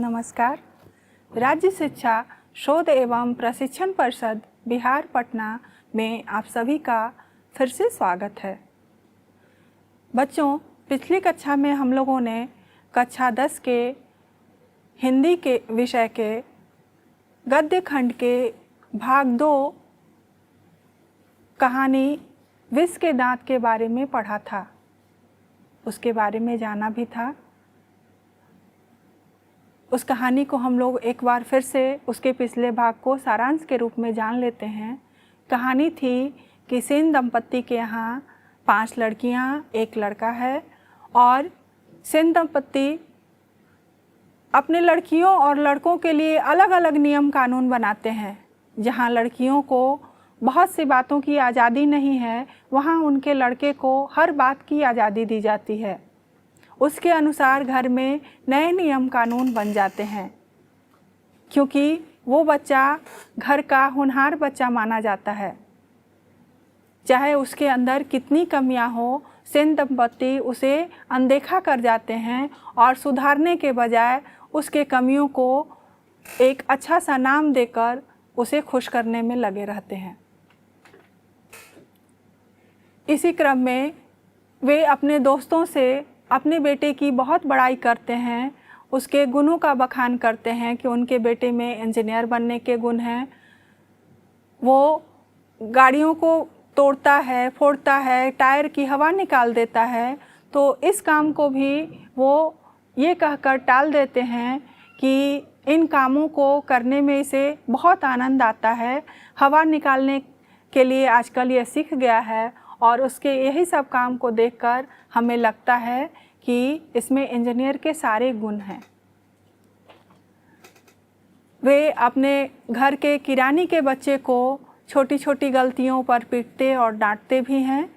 नमस्कार। राज्य शिक्षा शोध एवं प्रशिक्षण परिषद बिहार पटना में आप सभी का फिर से स्वागत है। बच्चों, पिछली कक्षा में हम लोगों ने कक्षा 10 के हिंदी के विषय के गद्य खंड के भाग 2 कहानी विष के दांत के बारे में पढ़ा था, उसके बारे में जाना भी था। उस कहानी को हम लोग एक बार फिर से उसके पिछले भाग को सारांश के रूप में जान लेते हैं। कहानी थी कि सेन दंपत्ति के यहाँ 5 लड़कियाँ, 1 लड़का है और सेन दंपत्ति अपने लड़कियों और लड़कों के लिए अलग अलग नियम कानून बनाते हैं। जहाँ लड़कियों को बहुत सी बातों की आज़ादी नहीं है, वहाँ उनके लड़के को हर बात की आज़ादी दी जाती है। उसके अनुसार घर में नए नियम कानून बन जाते हैं, क्योंकि वो बच्चा घर का होनहार बच्चा माना जाता है। चाहे उसके अंदर कितनी कमियां हो, सेन दंपत्ति उसे अनदेखा कर जाते हैं और सुधारने के बजाय उसके कमियों को एक अच्छा सा नाम देकर उसे खुश करने में लगे रहते हैं। इसी क्रम में वे अपने दोस्तों से अपने बेटे की बहुत बड़ाई करते हैं, उसके गुणों का बखान करते हैं कि उनके बेटे में इंजीनियर बनने के गुण हैं। वो गाड़ियों को तोड़ता है, फोड़ता है, टायर की हवा निकाल देता है। तो इस काम को भी वो ये कहकर टाल देते हैं कि इन कामों को करने में इसे बहुत आनंद आता है। हवा निकालने के लिए आजकल ये सीख गया है और उसके यही सब काम को देखकर हमें लगता है कि इसमें इंजीनियर के सारे गुण हैं। वे अपने घर के किरानी के बच्चे को छोटी छोटी गलतियों पर पीटते और डांटते भी हैं।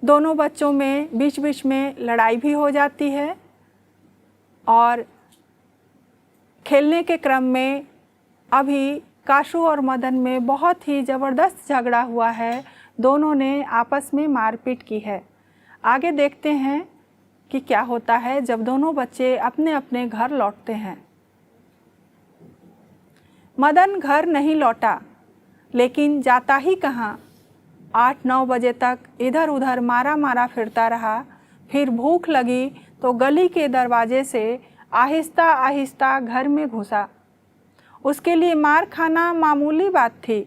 दोनों बच्चों में बीच बीच में लड़ाई भी हो जाती है और खेलने के क्रम में अभी काशू और मदन में बहुत ही ज़बरदस्त झगड़ा हुआ है। दोनों ने आपस में मारपीट की है। आगे देखते हैं कि क्या होता है जब दोनों बच्चे अपने अपने घर लौटते हैं। मदन घर नहीं लौटा, लेकिन जाता ही कहाँ। 8-9 बजे तक इधर उधर मारा मारा फिरता रहा। फिर भूख लगी तो गली के दरवाजे से आहिस्ता आहिस्ता घर में घुसा। उसके लिए मार खाना मामूली बात थी।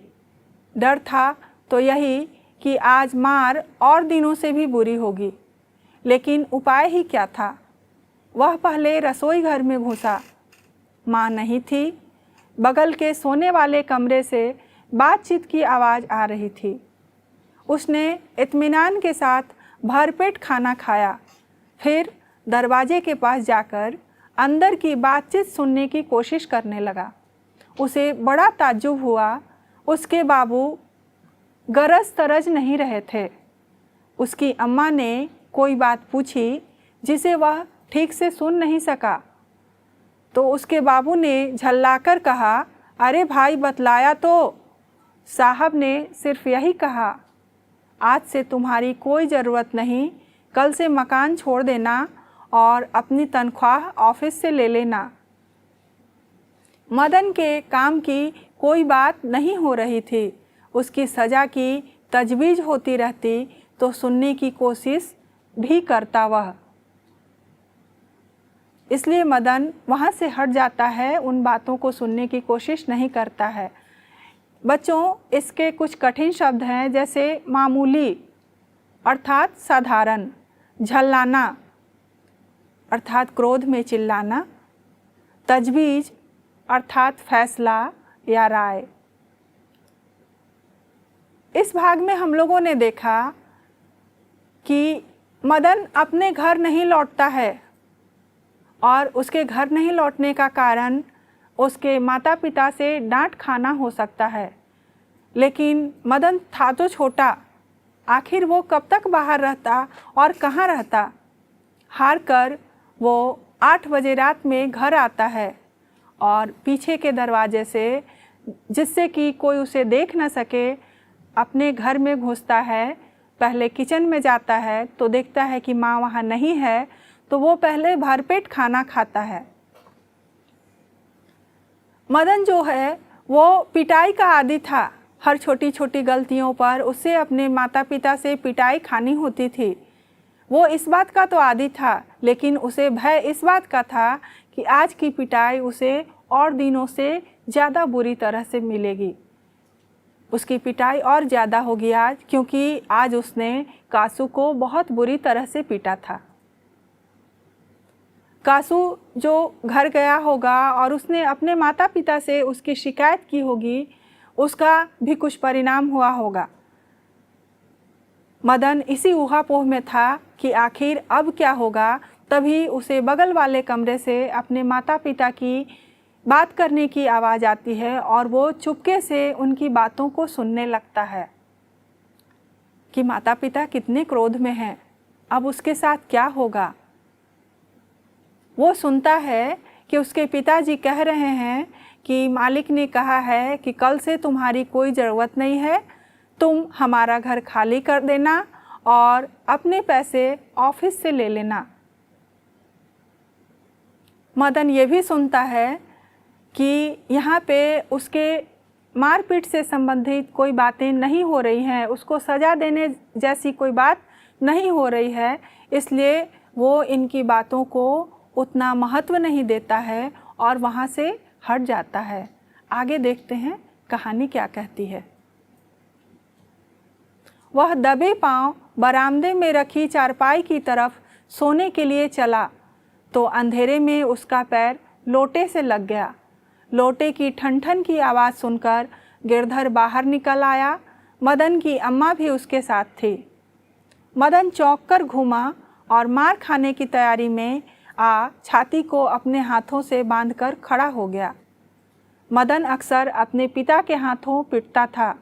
डर था तो यही कि आज मार और दिनों से भी बुरी होगी, लेकिन उपाय ही क्या था। वह पहले रसोई घर में घुसा। माँ नहीं थी। बगल के सोने वाले कमरे से बातचीत की आवाज़ आ रही थी। उसने इत्मीनान के साथ भरपेट खाना खाया। फिर दरवाजे के पास जाकर अंदर की बातचीत सुनने की कोशिश करने लगा। उसे बड़ा ताज्जुब हुआ। उसके बाबू गरज तरज नहीं रहे थे। उसकी अम्मा ने कोई बात पूछी जिसे वह ठीक से सुन नहीं सका, तो उसके बाबू ने झल्लाकर कहा, अरे भाई बतलाया तो। साहब ने सिर्फ यही कहा, आज से तुम्हारी कोई ज़रूरत नहीं, कल से मकान छोड़ देना और अपनी तनख्वाह ऑफिस से ले लेना। मदन के काम की कोई बात नहीं हो रही थी। उसकी सज़ा की तजवीज़ होती रहती तो सुनने की कोशिश भी करता वह। इसलिए मदन वहाँ से हट जाता है, उन बातों को सुनने की कोशिश नहीं करता है। बच्चों, इसके कुछ कठिन शब्द हैं, जैसे मामूली अर्थात साधारण, झल्लाना अर्थात क्रोध में चिल्लाना, तजवीज़ अर्थात फैसला या राय। इस भाग में हम लोगों ने देखा कि मदन अपने घर नहीं लौटता है और उसके घर नहीं लौटने का कारण उसके माता पिता से डांट खाना हो सकता है। लेकिन मदन था तो छोटा, आखिर वो कब तक बाहर रहता और कहाँ रहता। हार कर वो 8 बजे रात में घर आता है और पीछे के दरवाजे से, जिससे कि कोई उसे देख न सके, अपने घर में घुसता है। पहले किचन में जाता है तो देखता है कि माँ वहाँ नहीं है, तो वो पहले भरपेट खाना खाता है। मदन जो है वो पिटाई का आदी था। हर छोटी छोटी गलतियों पर उसे अपने माता पिता से पिटाई खानी होती थी। वो इस बात का तो आदी था, लेकिन उसे भय इस बात का था कि आज की पिटाई उसे और दिनों से ज़्यादा बुरी तरह से मिलेगी। उसकी पिटाई और ज़्यादा होगी आज, क्योंकि आज उसने कासू को बहुत बुरी तरह से पीटा था। कासू जो घर गया होगा और उसने अपने माता पिता से उसकी शिकायत की होगी, उसका भी कुछ परिणाम हुआ होगा। मदन इसी ऊहापोह में था कि आखिर अब क्या होगा। तभी उसे बगल वाले कमरे से अपने माता पिता की बात करने की आवाज़ आती है और वो चुपके से उनकी बातों को सुनने लगता है कि माता पिता कितने क्रोध में हैं, अब उसके साथ क्या होगा। वो सुनता है कि उसके पिताजी कह रहे हैं कि मालिक ने कहा है कि कल से तुम्हारी कोई ज़रूरत नहीं है, तुम हमारा घर खाली कर देना और अपने पैसे ऑफिस से ले लेना। मदन ये भी सुनता है कि यहाँ पे उसके मारपीट से संबंधित कोई बातें नहीं हो रही हैं, उसको सज़ा देने जैसी कोई बात नहीं हो रही है, इसलिए वो इनकी बातों को उतना महत्व नहीं देता है और वहाँ से हट जाता है। आगे देखते हैं कहानी क्या कहती है। वह दबे पांव बरामदे में रखी चारपाई की तरफ सोने के लिए चला तो अंधेरे में उसका पैर लोटे से लग गया। लोटे की ठन ठन की आवाज़ सुनकर गिरधर बाहर निकल आया। मदन की अम्मा भी उसके साथ थी। मदन चौंक कर घूमा और मार खाने की तैयारी में छाती को अपने हाथों से बांधकर खड़ा हो गया। मदन अक्सर अपने पिता के हाथों पिटता था,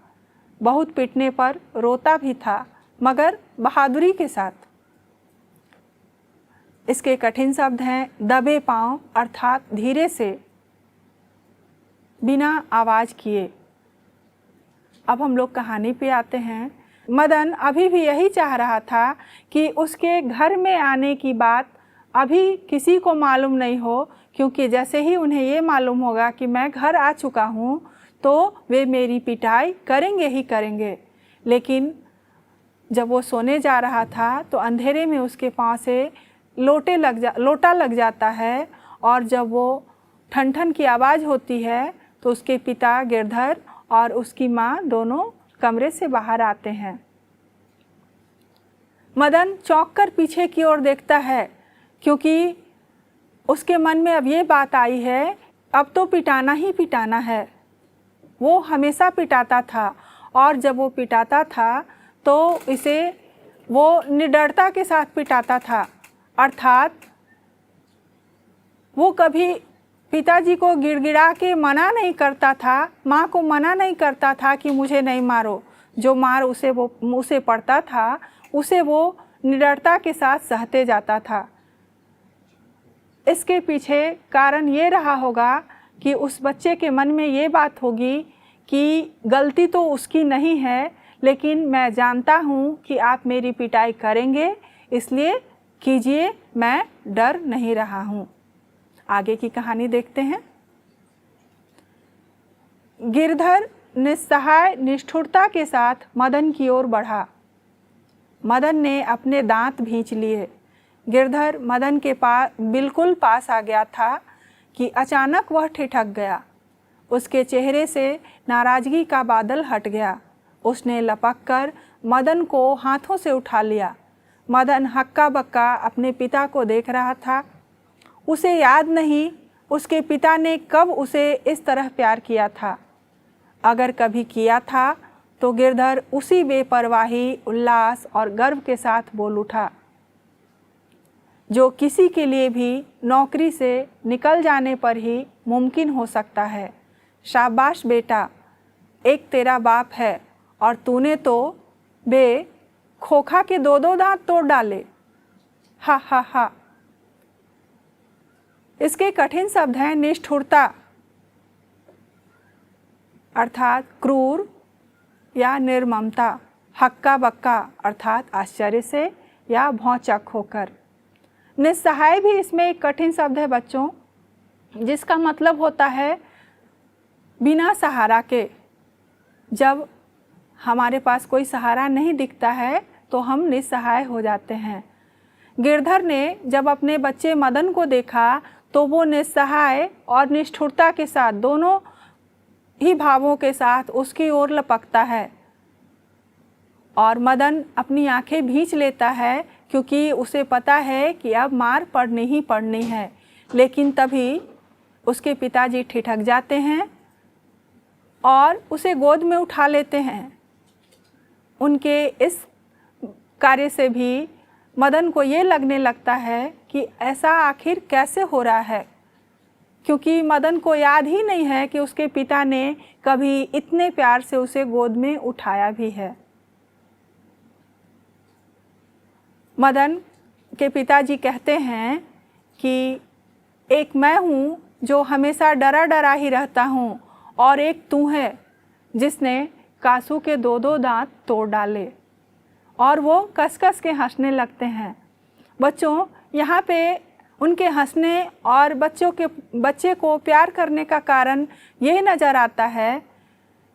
बहुत पिटने पर रोता भी था, मगर बहादुरी के साथ। इसके कठिन शब्द हैं दबे पांव, अर्थात धीरे से, बिना आवाज़ किए। अब हम लोग कहानी पे आते हैं। मदन अभी भी यही चाह रहा था कि उसके घर में आने की बात अभी किसी को मालूम नहीं हो, क्योंकि जैसे ही उन्हें ये मालूम होगा कि मैं घर आ चुका हूँ तो वे मेरी पिटाई करेंगे ही करेंगे। लेकिन जब वो सोने जा रहा था तो अंधेरे में उसके पाँव से लोटा लग जाता है और जब वो ठन ठन की आवाज़ होती है तो उसके पिता गिरधर और उसकी माँ दोनों कमरे से बाहर आते हैं। मदन चौंक कर पीछे की ओर देखता है, क्योंकि उसके मन में अब ये बात आई है अब तो पिटाना ही पिटाना है। वो हमेशा पिटाता था और जब वो पिटाता था तो इसे वो निडरता के साथ पिटाता था, अर्थात वो कभी पिताजी को गिड़गिड़ा के मना नहीं करता था, माँ को मना नहीं करता था कि मुझे नहीं मारो। जो मार उसे पड़ता था उसे वो निडरता के साथ सहते जाता था। इसके पीछे कारण ये रहा होगा कि उस बच्चे के मन में ये बात होगी कि गलती तो उसकी नहीं है, लेकिन मैं जानता हूँ कि आप मेरी पिटाई करेंगे, इसलिए कीजिए, मैं डर नहीं रहा हूँ। आगे की कहानी देखते हैं। गिरधर निस्सहाय निष्ठुरता के साथ मदन की ओर बढ़ा। मदन ने अपने दांत भींच लिए। गिरधर मदन के बिल्कुल पास आ गया था कि अचानक वह ठिठक गया। उसके चेहरे से नाराज़गी का बादल हट गया। उसने लपक कर मदन को हाथों से उठा लिया। मदन हक्का बक्का अपने पिता को देख रहा था। उसे याद नहीं उसके पिता ने कब उसे इस तरह प्यार किया था। अगर कभी किया था तो गिरधर उसी बेपरवाही, उल्लास और गर्व के साथ बोल उठा जो किसी के लिए भी नौकरी से निकल जाने पर ही मुमकिन हो सकता है। शाबाश बेटा, एक तेरा बाप है और तूने तो खोखा के दो दांत तोड़ डाले। हा हा हा। इसके कठिन शब्द हैं निष्ठुरता, अर्थात क्रूर या निर्ममता। हक्का बक्का अर्थात आश्चर्य से या भौचक होकर। निस्सहाय भी इसमें एक कठिन शब्द है बच्चों, जिसका मतलब होता है बिना सहारा के, जब हमारे पास कोई सहारा नहीं दिखता है तो हम निस्सहाय हो जाते हैं। गिरधर ने जब अपने बच्चे मदन को देखा तो वो निस्सहाय और निष्ठुरता के साथ, दोनों ही भावों के साथ उसकी ओर लपकता है और मदन अपनी आंखें भींच लेता है क्योंकि उसे पता है कि अब मार पड़नी ही पड़नी है। लेकिन तभी उसके पिताजी ठिठक जाते हैं और उसे गोद में उठा लेते हैं। उनके इस कार्य से भी मदन को ये लगने लगता है कि ऐसा आखिर कैसे हो रहा है, क्योंकि मदन को याद ही नहीं है कि उसके पिता ने कभी इतने प्यार से उसे गोद में उठाया भी है। मदन के पिताजी कहते हैं कि एक मैं हूँ जो हमेशा डरा डरा ही रहता हूँ और एक तू है जिसने कासू के 2-2 दांत तोड़ डाले। और वो कस कस के हंसने लगते हैं। बच्चों, यहाँ पे उनके हंसने और बच्चे को प्यार करने का कारण ये नज़र आता है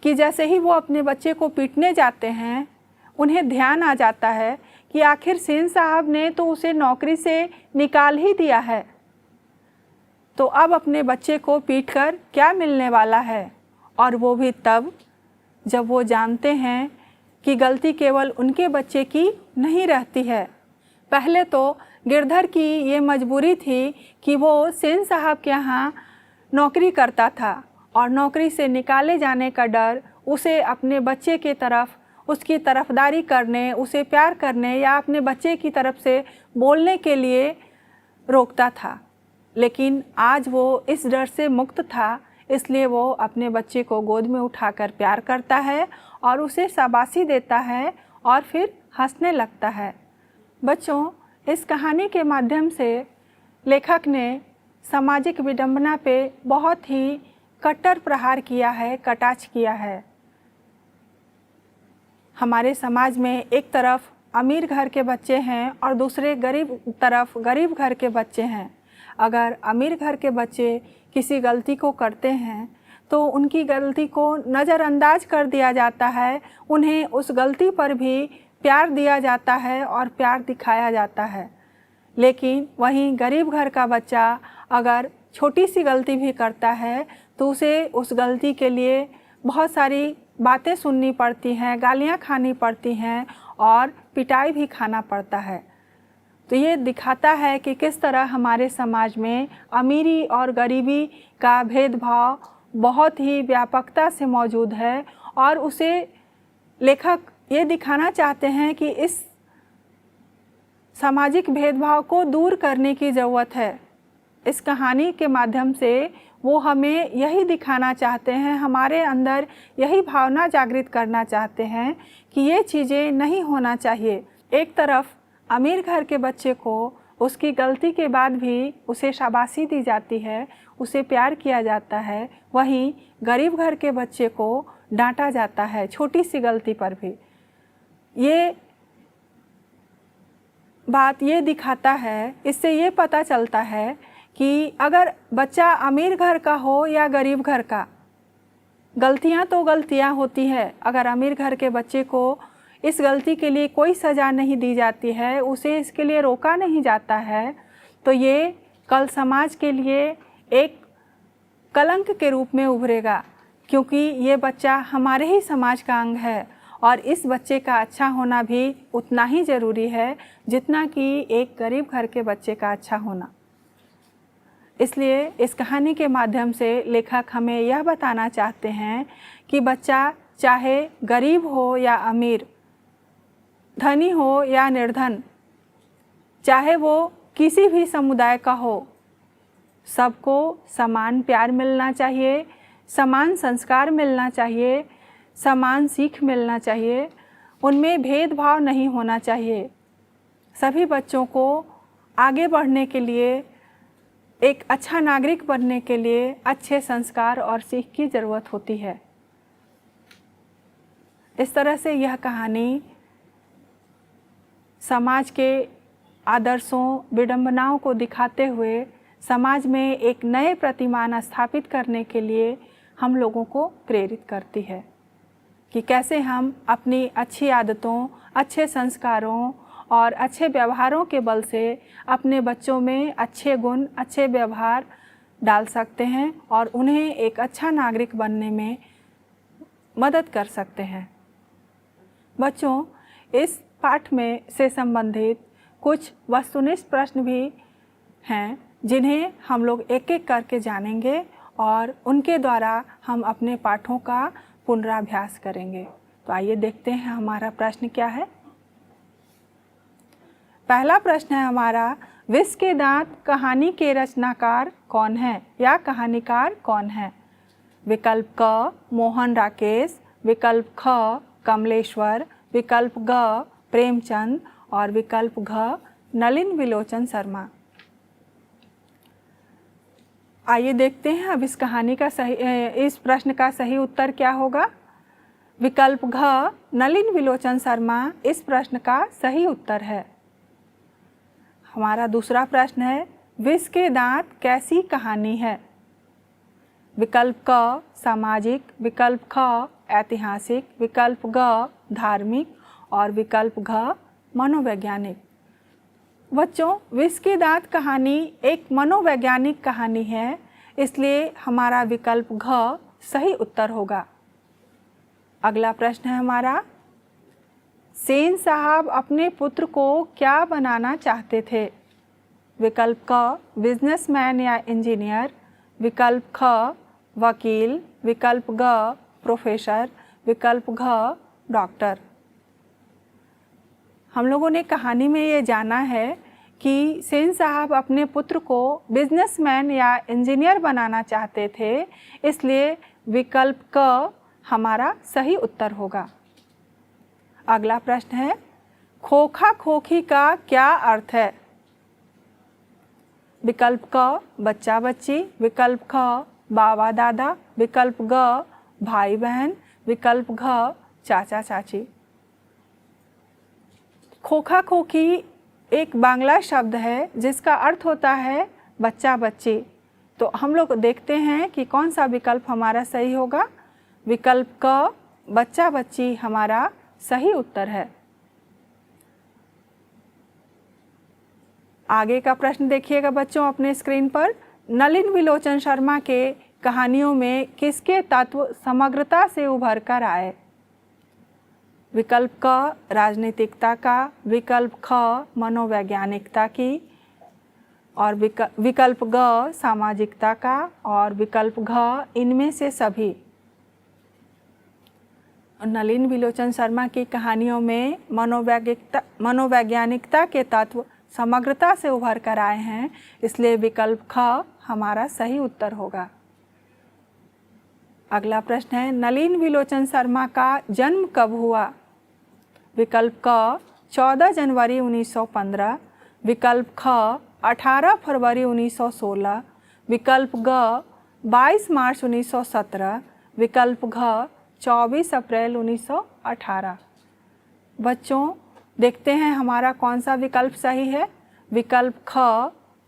कि जैसे ही वो अपने बच्चे को पीटने जाते हैं, उन्हें ध्यान आ जाता है कि आखिर सेन साहब ने तो उसे नौकरी से निकाल ही दिया है, तो अब अपने बच्चे को पीटकर क्या मिलने वाला है। और वो भी तब जब वो जानते हैं कि गलती केवल उनके बच्चे की नहीं रहती है। पहले तो गिरधर की ये मजबूरी थी कि वो सेन साहब के यहाँ नौकरी करता था और नौकरी से निकाले जाने का डर उसे अपने बच्चे के तरफ उसकी तरफदारी करने, उसे प्यार करने या अपने बच्चे की तरफ से बोलने के लिए रोकता था। लेकिन आज वो इस डर से मुक्त था, इसलिए वो अपने बच्चे को गोद में उठाकर प्यार करता है और उसे शाबाशी देता है और फिर हंसने लगता है। बच्चों, इस कहानी के माध्यम से लेखक ने सामाजिक विडंबना पे बहुत ही कट्टर प्रहार किया है, कटाक्ष किया है। हमारे समाज में एक तरफ अमीर घर के बच्चे हैं और दूसरे तरफ गरीब घर के बच्चे हैं। अगर अमीर घर के बच्चे किसी गलती को करते हैं तो उनकी गलती को नज़रअंदाज कर दिया जाता है, उन्हें उस गलती पर भी प्यार दिया जाता है और प्यार दिखाया जाता है। लेकिन वहीं गरीब घर का बच्चा अगर छोटी सी गलती भी करता है तो उसे उस गलती के लिए बहुत सारी बातें सुननी पड़ती हैं, गालियाँ खानी पड़ती हैं और पिटाई भी खाना पड़ता है। तो ये दिखाता है कि किस तरह हमारे समाज में अमीरी और गरीबी का भेदभाव बहुत ही व्यापकता से मौजूद है और उसे लेखक ये दिखाना चाहते हैं कि इस सामाजिक भेदभाव को दूर करने की ज़रूरत है। इस कहानी के माध्यम से वो हमें यही दिखाना चाहते हैं, हमारे अंदर यही भावना जागृत करना चाहते हैं कि ये चीज़ें नहीं होना चाहिए। एक तरफ अमीर घर के बच्चे को उसकी गलती के बाद भी उसे शाबाशी दी जाती है, उसे प्यार किया जाता है, वहीं गरीब घर के बच्चे को डांटा जाता है छोटी सी गलती पर भी। ये बात ये दिखाता है, इससे ये पता चलता है कि अगर बच्चा अमीर घर का हो या गरीब घर का, गलतियां तो गलतियां होती है। अगर अमीर घर के बच्चे को इस गलती के लिए कोई सज़ा नहीं दी जाती है, उसे इसके लिए रोका नहीं जाता है, तो ये कल समाज के लिए एक कलंक के रूप में उभरेगा, क्योंकि ये बच्चा हमारे ही समाज का अंग है और इस बच्चे का अच्छा होना भी उतना ही ज़रूरी है जितना कि एक गरीब घर के बच्चे का अच्छा होना। इसलिए इस कहानी के माध्यम से लेखक हमें यह बताना चाहते हैं कि बच्चा चाहे गरीब हो या अमीर, धनी हो या निर्धन, चाहे वो किसी भी समुदाय का हो, सबको समान प्यार मिलना चाहिए, समान संस्कार मिलना चाहिए, समान सीख मिलना चाहिए, उनमें भेदभाव नहीं होना चाहिए। सभी बच्चों को आगे बढ़ने के लिए, एक अच्छा नागरिक बनने के लिए अच्छे संस्कार और सीख की ज़रूरत होती है। इस तरह से यह कहानी समाज के आदर्शों, विडंबनाओं को दिखाते हुए समाज में एक नए प्रतिमान स्थापित करने के लिए हम लोगों को प्रेरित करती है कि कैसे हम अपनी अच्छी आदतों, अच्छे संस्कारों और अच्छे व्यवहारों के बल से अपने बच्चों में अच्छे गुण, अच्छे व्यवहार डाल सकते हैं और उन्हें एक अच्छा नागरिक बनने में मदद कर सकते हैं। बच्चों, इस पाठ में से संबंधित कुछ वस्तुनिष्ठ प्रश्न भी हैं जिन्हें हम लोग एक एक करके जानेंगे और उनके द्वारा हम अपने पाठों का पुनराभ्यास करेंगे। तो आइए देखते हैं हमारा प्रश्न क्या है। पहला प्रश्न है हमारा, विष के दांत कहानी के रचनाकार कौन है या कहानीकार कौन है? विकल्प क मोहन राकेश, विकल्प ख कमलेश्वर, विकल्प ग प्रेमचंद और विकल्प घ नलिन विलोचन शर्मा। आइए देखते हैं अब इस प्रश्न का सही उत्तर क्या होगा। विकल्प घ नलिन विलोचन शर्मा इस प्रश्न का सही उत्तर है। हमारा दूसरा प्रश्न है, विष के दांत कैसी कहानी है? विकल्प क सामाजिक, विकल्प ख ऐतिहासिक, विकल्प ग धार्मिक और विकल्प घ मनोवैज्ञानिक। बच्चों, विष के दांत कहानी एक मनोवैज्ञानिक कहानी है, इसलिए हमारा विकल्प घ सही उत्तर होगा। अगला प्रश्न है हमारा, सेन साहब अपने पुत्र को क्या बनाना चाहते थे? विकल्प क बिजनेसमैन या इंजीनियर, विकल्प ख वकील, विकल्प ग प्रोफेसर, विकल्प घ डॉक्टर। हम लोगों ने कहानी में ये जाना है कि सेन साहब अपने पुत्र को बिजनेसमैन या इंजीनियर बनाना चाहते थे, इसलिए विकल्प क हमारा सही उत्तर होगा। अगला प्रश्न है, खोखा खोखी का क्या अर्थ है? विकल्प क बच्चा बच्ची, विकल्प ख बाबा दादा, विकल्प ग भाई बहन, विकल्प घ चाचा चाची। खोखा खोखी एक बांग्ला शब्द है जिसका अर्थ होता है बच्चा बच्ची। तो हम लोग देखते हैं कि कौन सा विकल्प हमारा सही होगा। विकल्प क बच्चा बच्ची हमारा सही उत्तर है। आगे का प्रश्न देखिएगा बच्चों अपने स्क्रीन पर। नलिन विलोचन शर्मा के कहानियों में किसके तत्व समग्रता से उभर कर आए? विकल्प क राजनीतिकता का, विकल्प ख मनोवैज्ञानिकता की और विकल्प ग सामाजिकता का और विकल्प घ इनमें से सभी। नलिन विलोचन शर्मा की कहानियों में मनोवैज्ञानिकता के तत्व समग्रता से उभर कर आए हैं, इसलिए विकल्प ख हमारा सही उत्तर होगा। अगला प्रश्न है, नलिन विलोचन शर्मा का जन्म कब हुआ? विकल्प क 14 जनवरी 1915, विकल्प ख 18 फरवरी 1916, विकल्प ग 22 मार्च 1917, विकल्प घ 24 अप्रैल 1918। बच्चों, देखते हैं हमारा कौन सा विकल्प सही है। विकल्प ख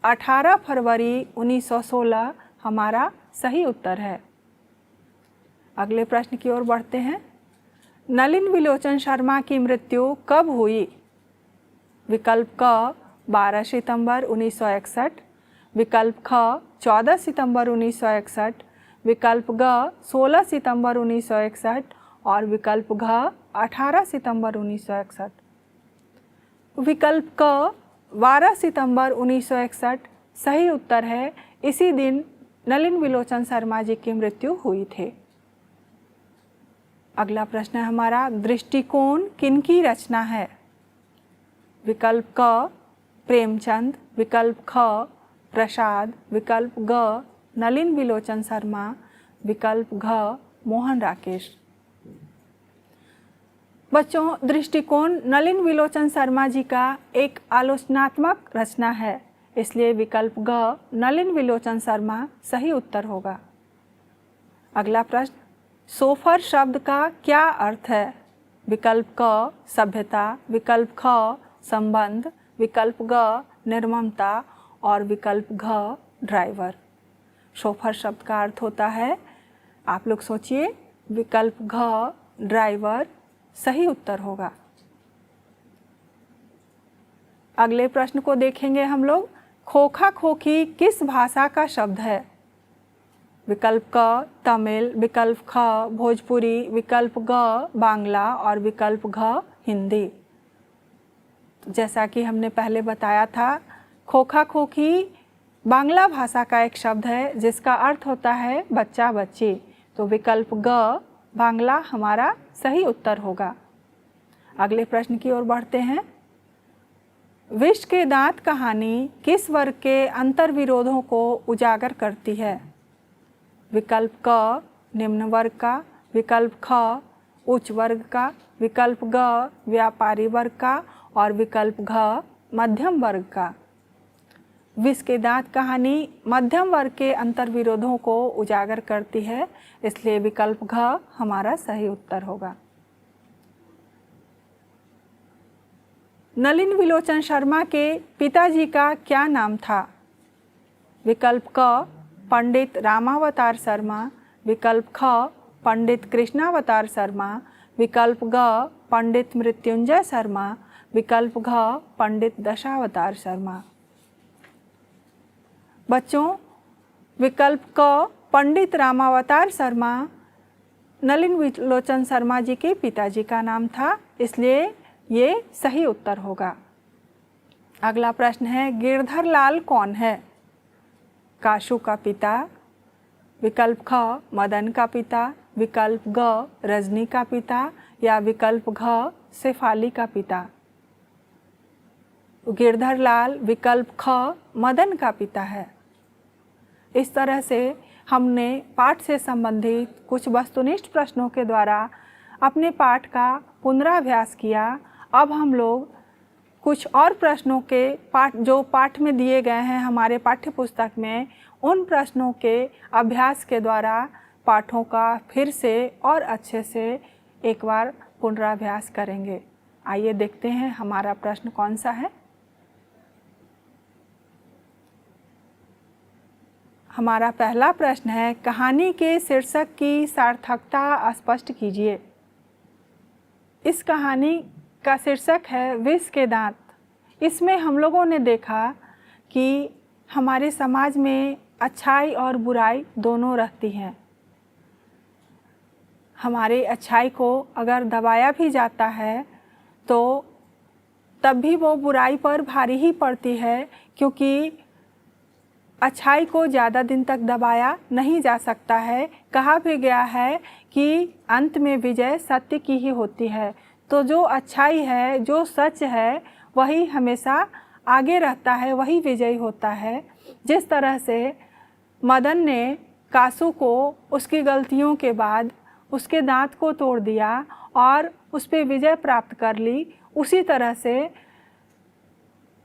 18 फरवरी 1916 हमारा सही उत्तर है। अगले प्रश्न की ओर बढ़ते हैं। नलिन विलोचन शर्मा की मृत्यु कब हुई? विकल्प क 12 सितंबर 1961, विकल्प ख 14 सितंबर 1961, विकल्प ग 16 सितंबर 1961 और विकल्प घ 18 सितंबर 1961। विकल्प क 12 सितंबर 1961 सही उत्तर है। इसी दिन नलिन विलोचन शर्मा जी की मृत्यु हुई थी। अगला प्रश्न है हमारा, दृष्टिकोण किनकी रचना है? विकल्प क प्रेमचंद, विकल्प ख प्रसाद, विकल्प ग नलिन विलोचन शर्मा, विकल्प घ मोहन राकेश। बच्चों, दृष्टिकोण नलिन विलोचन शर्मा जी का एक आलोचनात्मक रचना है, इसलिए विकल्प ग नलिन विलोचन शर्मा सही उत्तर होगा। अगला प्रश्न, सोफर शब्द का क्या अर्थ है? विकल्प क सभ्यता, विकल्प ख संबंध, विकल्प ग निर्ममता और विकल्प घ ड्राइवर। सोफर शब्द का अर्थ होता है आप लोग सोचिए, विकल्प घ ड्राइवर सही उत्तर होगा। अगले प्रश्न को देखेंगे हम लोग। खोखा खोखी किस भाषा का शब्द है? विकल्प क तमिल, विकल्प ख भोजपुरी, विकल्प ग बांग्ला और विकल्प घ हिंदी। जैसा कि हमने पहले बताया था, खोखा खोखी बांग्ला भाषा का एक शब्द है जिसका अर्थ होता है बच्चा बच्ची। तो विकल्प ग बांग्ला हमारा सही उत्तर होगा। अगले प्रश्न की ओर बढ़ते हैं। विष के दांत कहानी किस वर्ग के अंतर्विरोधों को उजागर करती है? विकल्प क निम्न वर्ग का, विकल्प ख उच्च वर्ग का, विकल्प ग व्यापारी वर्ग का और विकल्प घ मध्यम वर्ग का। विष के दांत कहानी मध्यम वर्ग के अंतर्विरोधों को उजागर करती है, इसलिए विकल्प घ हमारा सही उत्तर होगा। नलिन विलोचन शर्मा के पिताजी का क्या नाम था? विकल्प क पंडित रामावतार शर्मा, विकल्प ख पंडित कृष्णावतार शर्मा, विकल्प ग पंडित मृत्युंजय शर्मा, विकल्प घ पंडित दशावतार शर्मा। बच्चों, विकल्प क पंडित रामावतार शर्मा नलिन विलोचन शर्मा जी के पिताजी का नाम था, इसलिए ये सही उत्तर होगा। अगला प्रश्न है, गिरधर लाल कौन है? काशू का पिता, विकल्प ख मदन का पिता, विकल्प ग रजनी का पिता या विकल्प घ शेफाली का पिता। गिरधर लाल विकल्प ख मदन का पिता है। इस तरह से हमने पाठ से संबंधित कुछ वस्तुनिष्ठ प्रश्नों के द्वारा अपने पाठ का पुनराभ्यास किया। अब हम लोग कुछ और प्रश्नों के जो पाठ में दिए गए हैं हमारे पाठ्य पुस्तक में, उन प्रश्नों के अभ्यास के द्वारा पाठों का फिर से और अच्छे से एक बार पुनराभ्यास करेंगे। आइए देखते हैं हमारा प्रश्न कौन सा है। हमारा पहला प्रश्न है, कहानी के शीर्षक की सार्थकता स्पष्ट कीजिए। इस कहानी का शीर्षक है विष के दांत। इसमें हम लोगों ने देखा कि हमारे समाज में अच्छाई और बुराई दोनों रहती हैं। हमारे अच्छाई को अगर दबाया भी जाता है तो तब भी वो बुराई पर भारी ही पड़ती है, क्योंकि अच्छाई को ज़्यादा दिन तक दबाया नहीं जा सकता है। कहा भी गया है कि अंत में विजय सत्य की ही होती है। तो जो अच्छाई है, जो सच है, वही हमेशा आगे रहता है, वही विजयी होता है। जिस तरह से मदन ने कासू को उसकी गलतियों के बाद उसके दांत को तोड़ दिया और उस पर विजय प्राप्त कर ली, उसी तरह से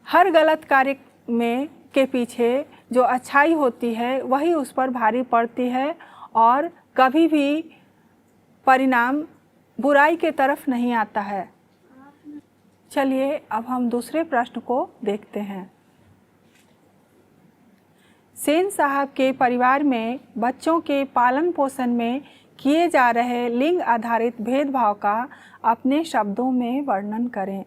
हर गलत कार्य में के पीछे जो अच्छाई होती है वही उस पर भारी पड़ती है और कभी भी परिणाम बुराई के तरफ नहीं आता है। चलिए अब हम दूसरे प्रश्न को देखते हैं। सेन साहब के परिवार में बच्चों के पालन पोषण में किए जा रहे लिंग आधारित भेदभाव का अपने शब्दों में वर्णन करें।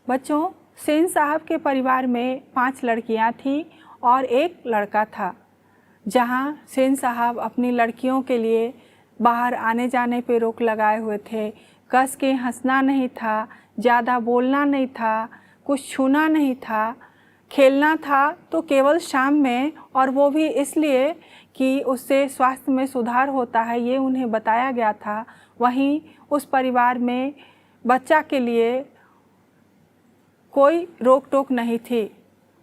बच्चों, सेन साहब के परिवार में 5 लड़कियां थीं और 1 लड़का था। जहां सेन साहब अपनी लड़कियों के लिए बाहर आने जाने पे रोक लगाए हुए थे। कस के हंसना नहीं था, ज़्यादा बोलना नहीं था, कुछ छूना नहीं था, खेलना था तो केवल शाम में, और वो भी इसलिए कि उससे स्वास्थ्य में सुधार होता है, ये उन्हें बताया गया था। वहीं उस परिवार में बच्चा के लिए कोई रोक टोक नहीं थी।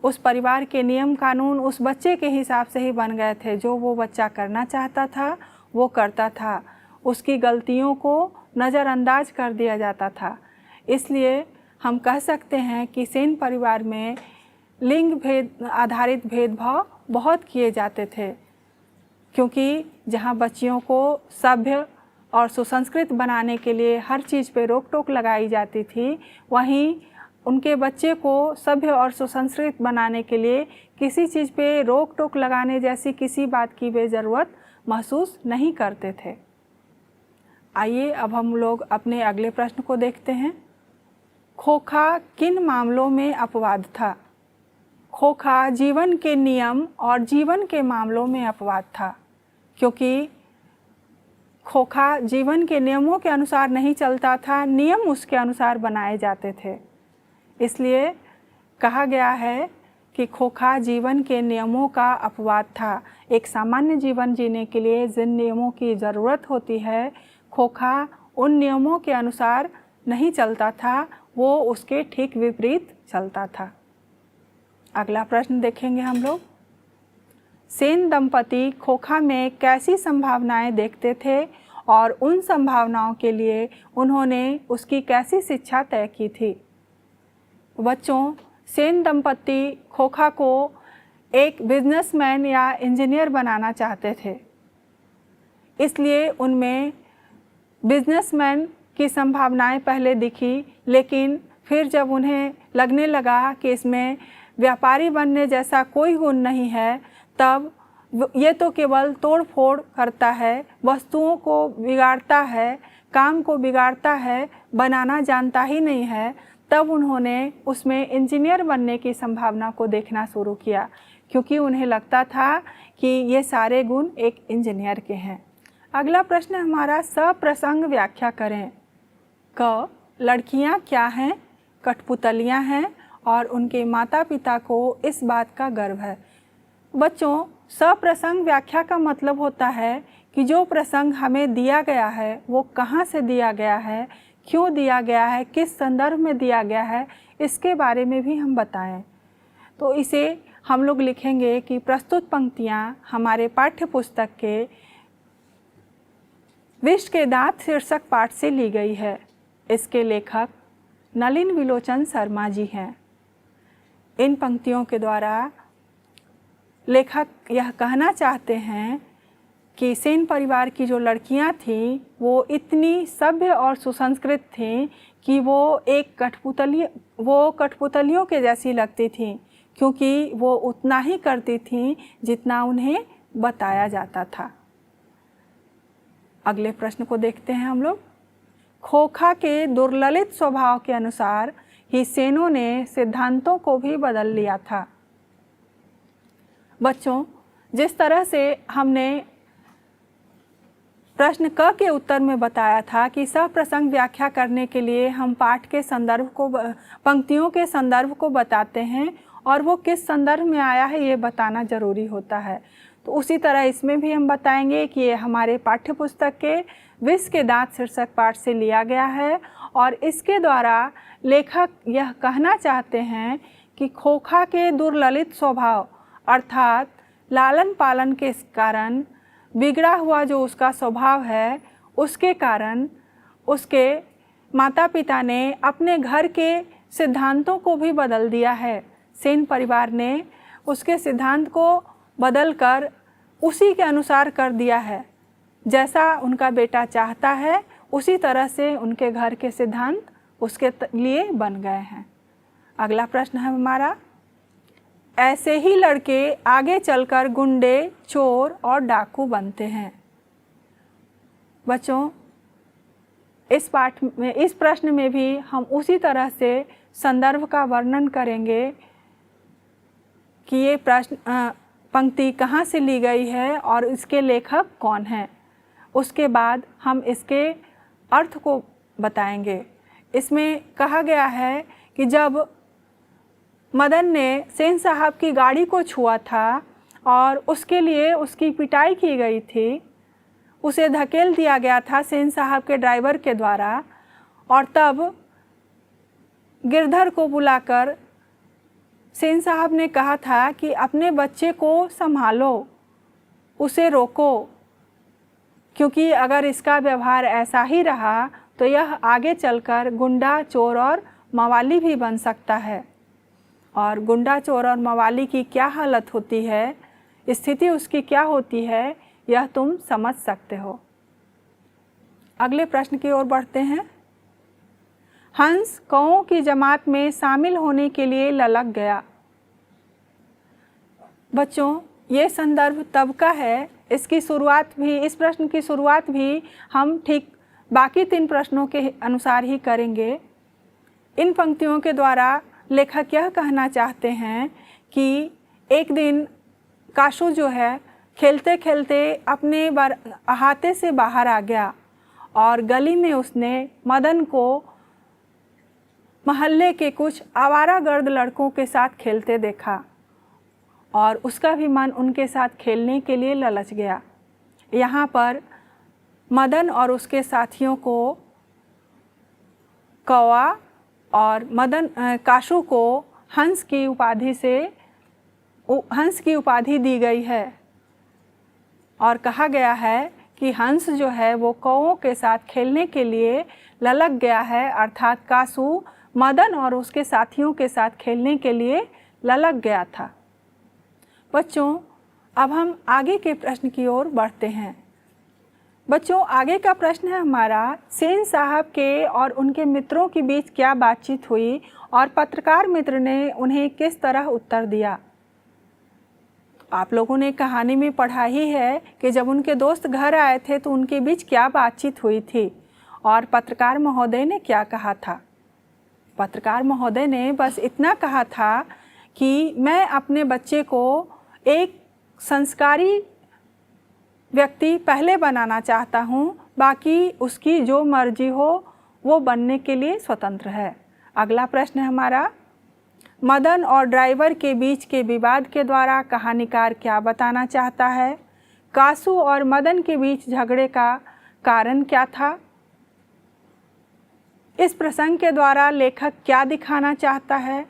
उस परिवार के नियम कानून उस बच्चे के हिसाब से ही बन गए थे। जो वो बच्चा करना चाहता था वो करता था, उसकी गलतियों को नज़रअंदाज कर दिया जाता था। इसलिए हम कह सकते हैं कि सेन परिवार में लिंग भेद आधारित भेदभाव बहुत किए जाते थे, क्योंकि जहां बच्चियों को सभ्य और सुसंस्कृत बनाने के लिए हर चीज़ पे रोक टोक लगाई जाती थी, वहीं उनके बच्चे को सभ्य और सुसंस्कृत बनाने के लिए किसी चीज़ पे रोक टोक लगाने जैसी किसी बात की वे ज़रूरत महसूस नहीं करते थे। आइए अब हम लोग अपने अगले प्रश्न को देखते हैं। खोखा किन मामलों में अपवाद था? खोखा जीवन के नियम और जीवन के मामलों में अपवाद था, क्योंकि खोखा जीवन के नियमों के अनुसार नहीं चलता था, नियम उसके अनुसार बनाए जाते थे। इसलिए कहा गया है कि खोखा जीवन के नियमों का अपवाद था। एक सामान्य जीवन जीने के लिए जिन नियमों की ज़रूरत होती है, खोखा उन नियमों के अनुसार नहीं चलता था, वो उसके ठीक विपरीत चलता था। अगला प्रश्न देखेंगे हम लोग। सेन दंपति खोखा में कैसी संभावनाएं देखते थे और उन संभावनाओं के लिए उन्होंने उसकी कैसी शिक्षा तय की थी? बच्चों, सेन दंपति खोखा को एक बिजनेसमैन या इंजीनियर बनाना चाहते थे, इसलिए उनमें बिजनेसमैन की संभावनाएं पहले दिखी, लेकिन फिर जब उन्हें लगने लगा कि इसमें व्यापारी बनने जैसा कोई गुण नहीं है, तब ये तो केवल तोड़ फोड़ करता है, वस्तुओं को बिगाड़ता है, काम को बिगाड़ता है, बनाना जानता ही नहीं है, तब उन्होंने उसमें इंजीनियर बनने की संभावना को देखना शुरू किया, क्योंकि उन्हें लगता था कि ये सारे गुण एक इंजीनियर के हैं। अगला प्रश्न हमारा, सप्रसंग व्याख्या करें। क, लड़कियां क्या हैं? कठपुतलियां हैं और उनके माता पिता को इस बात का गर्व है। बच्चों, सप्रसंग व्याख्या का मतलब होता है कि जो प्रसंग हमें दिया गया है वो कहाँ से दिया गया है, क्यों दिया गया है, किस संदर्भ में दिया गया है, इसके बारे में भी हम बताएं। तो इसे हम लोग लिखेंगे कि प्रस्तुत पंक्तियाँ हमारे पाठ्य पुस्तक के विष के दांत शीर्षक पाठ से ली गई है। इसके लेखक नलिन विलोचन शर्मा जी हैं। इन पंक्तियों के द्वारा लेखक यह कहना चाहते हैं कि सेन परिवार की जो लड़कियां थीं वो इतनी सभ्य और सुसंस्कृत थीं कि वो कठपुतलियों के जैसी लगती थीं, क्योंकि वो उतना ही करती थीं जितना उन्हें बताया जाता था। अगले प्रश्न को देखते हैं हम लोग। खोखा के दुर्ललित स्वभाव के अनुसार ही सेनों ने सिद्धांतों को भी बदल लिया था। बच्चों, जिस तरह से हमने प्रश्न क के उत्तर में बताया था कि सप्रसंग व्याख्या करने के लिए हम पाठ के संदर्भ को, पंक्तियों के संदर्भ को बताते हैं और वो किस संदर्भ में आया है ये बताना ज़रूरी होता है, तो उसी तरह इसमें भी हम बताएंगे कि ये हमारे पाठ्य पुस्तक के विष के दांत शीर्षक पाठ से लिया गया है और इसके द्वारा लेखक यह कहना चाहते हैं कि खोखा के दुर्ललित स्वभाव अर्थात लालन पालन के कारण बिगड़ा हुआ जो उसका स्वभाव है, उसके कारण उसके माता पिता ने अपने घर के सिद्धांतों को भी बदल दिया है। सेन परिवार ने उसके सिद्धांत को बदलकर उसी के अनुसार कर दिया है, जैसा उनका बेटा चाहता है उसी तरह से उनके घर के सिद्धांत उसके लिए बन गए हैं। अगला प्रश्न है हमारा, ऐसे ही लड़के आगे चलकर गुंडे, चोर और डाकू बनते हैं। बच्चों, इस पाठ में, इस प्रश्न में भी हम उसी तरह से संदर्भ का वर्णन करेंगे कि ये प्रश्न पंक्ति कहाँ से ली गई है और इसके लेखक कौन हैं। उसके बाद हम इसके अर्थ को बताएंगे। इसमें कहा गया है कि जब मदन ने सेन साहब की गाड़ी को छुआ था और उसके लिए उसकी पिटाई की गई थी, उसे धकेल दिया गया था सेन साहब के ड्राइवर के द्वारा, और तब गिरधर को बुलाकर सेन साहब ने कहा था कि अपने बच्चे को संभालो, उसे रोको, क्योंकि अगर इसका व्यवहार ऐसा ही रहा तो यह आगे चलकर गुंडा, चोर और मवाली भी बन सकता है। और गुंडा, चोर और मवाली की क्या हालत होती है, स्थिति उसकी क्या होती है, यह तुम समझ सकते हो। अगले प्रश्न की ओर बढ़ते हैं। हंस कौओं की जमात में शामिल होने के लिए ललक गया। बच्चों, ये संदर्भ तब का है इस प्रश्न की शुरुआत भी हम ठीक बाकी 3 प्रश्नों के अनुसार ही करेंगे। इन पंक्तियों के द्वारा लेखक यह कहना चाहते हैं कि एक दिन काशू जो है खेलते खेलते अपने अहाते से बाहर आ गया और गली में उसने मदन को मोहल्ले के कुछ आवारागर्द लड़कों के साथ खेलते देखा और उसका भी मन उनके साथ खेलने के लिए ललच गया। यहाँ पर मदन और उसके साथियों को कौवा और काशू को हंस की उपाधि दी गई है और कहा गया है कि हंस जो है वो कौवों के साथ खेलने के लिए ललक गया है, अर्थात काशू मदन और उसके साथियों के साथ खेलने के लिए ललक गया था। बच्चों, अब हम आगे के प्रश्न की ओर बढ़ते हैं। बच्चों, आगे का प्रश्न है हमारा, सेन साहब के और उनके मित्रों के बीच क्या बातचीत हुई और पत्रकार मित्र ने उन्हें किस तरह उत्तर दिया। आप लोगों ने कहानी में पढ़ा ही है कि जब उनके दोस्त घर आए थे तो उनके बीच क्या बातचीत हुई थी और पत्रकार महोदय ने क्या कहा था। पत्रकार महोदय ने बस इतना कहा था कि मैं अपने बच्चे को एक संस्कारी व्यक्ति पहले बनाना चाहता हूँ, बाकी उसकी जो मर्जी हो वो बनने के लिए स्वतंत्र है। अगला प्रश्न है हमारा, मदन और ड्राइवर के बीच के विवाद के द्वारा कहानीकार क्या बताना चाहता है। काशू और मदन के बीच झगड़े का कारण क्या था। इस प्रसंग के द्वारा लेखक क्या दिखाना चाहता है।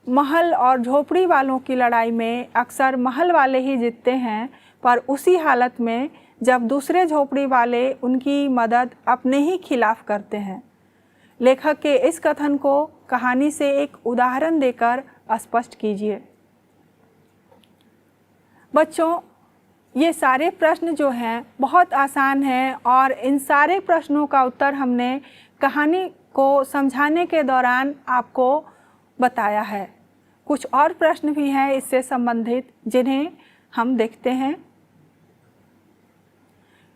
महल और झोपड़ी वालों की लड़ाई में अक्सर महल वाले ही जीतते हैं, पर उसी हालत में जब दूसरे झोपड़ी वाले उनकी मदद अपने ही खिलाफ करते हैं। लेखक के इस कथन को कहानी से एक उदाहरण देकर स्पष्ट कीजिए। बच्चों, ये सारे प्रश्न जो हैं बहुत आसान हैं और इन सारे प्रश्नों का उत्तर हमने कहानी को समझाने के दौरान आपको बताया है। कुछ और प्रश्न भी हैं इससे संबंधित जिन्हें हम देखते हैं।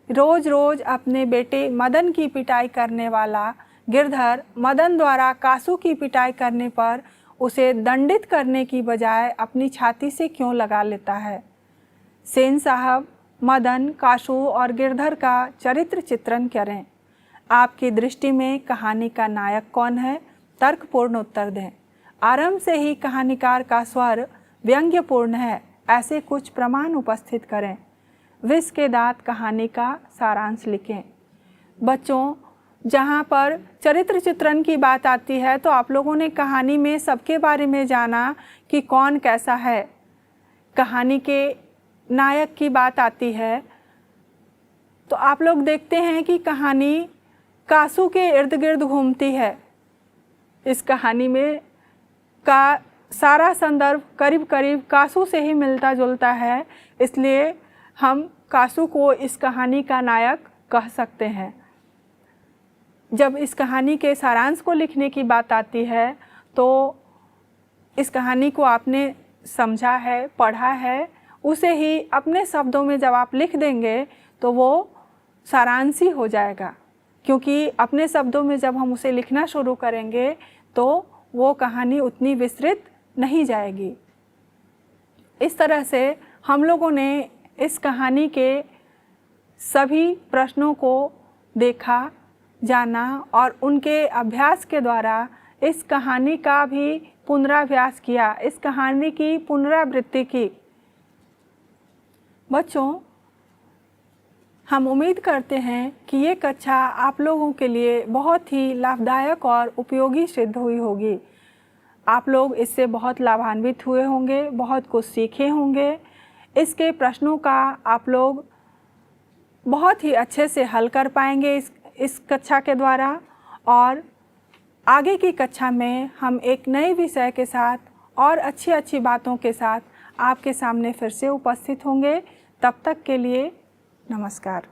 रोज रोज अपने बेटे मदन की पिटाई करने वाला गिरधर मदन द्वारा काशू की पिटाई करने पर उसे दंडित करने की बजाय अपनी छाती से क्यों लगा लेता है। सेन साहब, मदन, काशू और गिरधर का चरित्र चित्रण करें। आपकी दृष्टि में कहानी का नायक कौन है? तर्कपूर्ण उत्तर दें। आरंभ से ही कहानीकार का स्वर व्यंग्यपूर्ण है, ऐसे कुछ प्रमाण उपस्थित करें। विष के दांत कहानी का सारांश लिखें। बच्चों, जहाँ पर चरित्र चित्रण की बात आती है तो आप लोगों ने कहानी में सबके बारे में जाना कि कौन कैसा है। कहानी के नायक की बात आती है तो आप लोग देखते हैं कि कहानी काशू के इर्द गिर्द घूमती है। इस कहानी में का सारा संदर्भ करीब करीब काशू से ही मिलता जुलता है, इसलिए हम काशू को इस कहानी का नायक कह सकते हैं। जब इस कहानी के सारांश को लिखने की बात आती है तो इस कहानी को आपने समझा है, पढ़ा है, उसे ही अपने शब्दों में जब आप लिख देंगे तो वो सारांश ही हो जाएगा, क्योंकि अपने शब्दों में जब हम उसे लिखना शुरू करेंगे तो वो कहानी उतनी विस्तृत नहीं जाएगी। इस तरह से हम लोगों ने इस कहानी के सभी प्रश्नों को देखा, जाना और उनके अभ्यास के द्वारा इस कहानी का भी पुनराभ्यास किया, इस कहानी की पुनरावृत्ति की। बच्चों, हम उम्मीद करते हैं कि ये कक्षा आप लोगों के लिए बहुत ही लाभदायक और उपयोगी सिद्ध हुई होगी। आप लोग इससे बहुत लाभान्वित हुए होंगे, बहुत कुछ सीखे होंगे। इसके प्रश्नों का आप लोग बहुत ही अच्छे से हल कर पाएंगे इस कक्षा के द्वारा, और आगे की कक्षा में हम एक नए विषय के साथ और अच्छी बातों के साथ आपके सामने फिर से उपस्थित होंगे। तब तक के लिए नमस्कार।